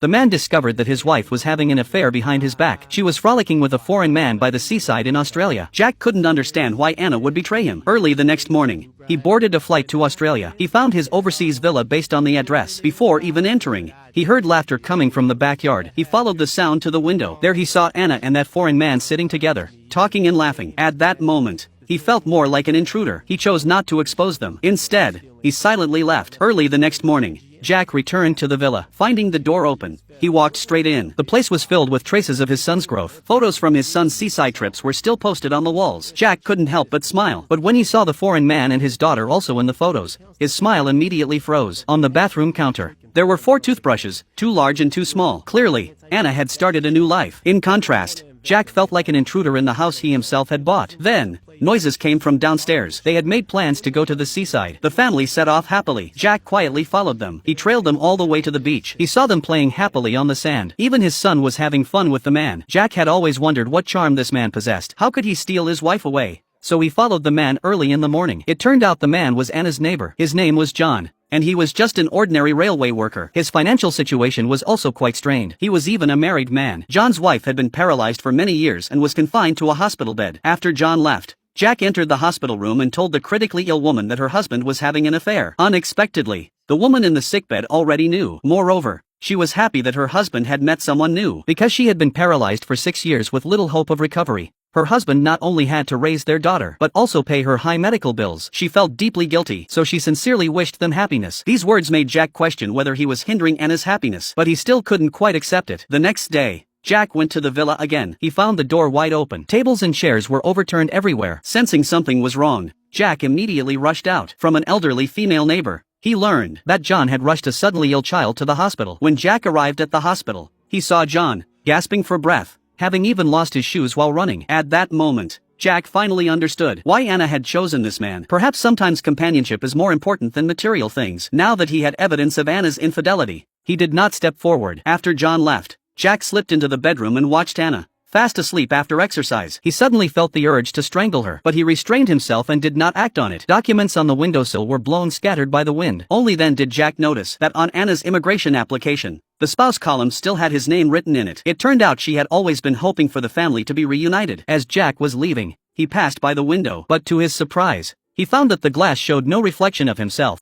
The man discovered that his wife was having an affair behind his back. She was frolicking with a foreign man by the seaside in Australia. Jack couldn't understand why Anna would betray him. Early the next morning, he boarded a flight to Australia. He found his overseas villa based on the address. Before even entering, he heard laughter coming from the backyard. He followed the sound to the window. There he saw Anna and that foreign man sitting together, talking and laughing. At that moment, he felt more like an intruder. He chose not to expose them. Instead, he silently left. Early the next morning, Jack returned to the villa. Finding the door open, he walked straight in. The place was filled with traces of his son's growth. Photos from his son's seaside trips were still posted on the walls. Jack couldn't help but smile. But when he saw the foreign man and his daughter also in the photos, his smile immediately froze. On the bathroom counter, there were 4 toothbrushes, 2 large and 2 small. Clearly, Anna had started a new life. In contrast, Jack felt like an intruder in the house he himself had bought. Then, noises came from downstairs. They had made plans to go to the seaside. The family set off happily. Jack quietly followed them. He trailed them all the way to the beach. He saw them playing happily on the sand. Even his son was having fun with the man. Jack had always wondered what charm this man possessed. How could he steal his wife away? So he followed the man early in the morning. It turned out the man was Anna's neighbor. His name was John, and he was just an ordinary railway worker. His financial situation was also quite strained. He was even a married man. John's wife had been paralyzed for many years and was confined to a hospital bed. After John left, Jack entered the hospital room and told the critically ill woman that her husband was having an affair. Unexpectedly, the woman in the sickbed already knew. Moreover, she was happy that her husband had met someone new. Because she had been paralyzed for 6 years with little hope of recovery, her husband not only had to raise their daughter, but also pay her high medical bills. She felt deeply guilty, so she sincerely wished them happiness. These words made Jack question whether he was hindering Anna's happiness, but he still couldn't quite accept it. The next day, Jack went to the villa again. He found the door wide open. Tables and chairs were overturned everywhere. Sensing something was wrong, Jack immediately rushed out. From an elderly female neighbor, he learned that John had rushed a suddenly ill child to the hospital. When Jack arrived at the hospital, he saw John, gasping for breath, having even lost his shoes while running. At that moment, Jack finally understood why Anna had chosen this man. Perhaps sometimes companionship is more important than material things. Now that he had evidence of Anna's infidelity, he did not step forward. After John left, Jack slipped into the bedroom and watched Anna, fast asleep after exercise. He suddenly felt the urge to strangle her, but he restrained himself and did not act on it. Documents on the windowsill were blown scattered by the wind. Only then did Jack notice that on Anna's immigration application, the spouse column still had his name written in it. It turned out she had always been hoping for the family to be reunited. As Jack was leaving, he passed by the window, but to his surprise, he found that the glass showed no reflection of himself.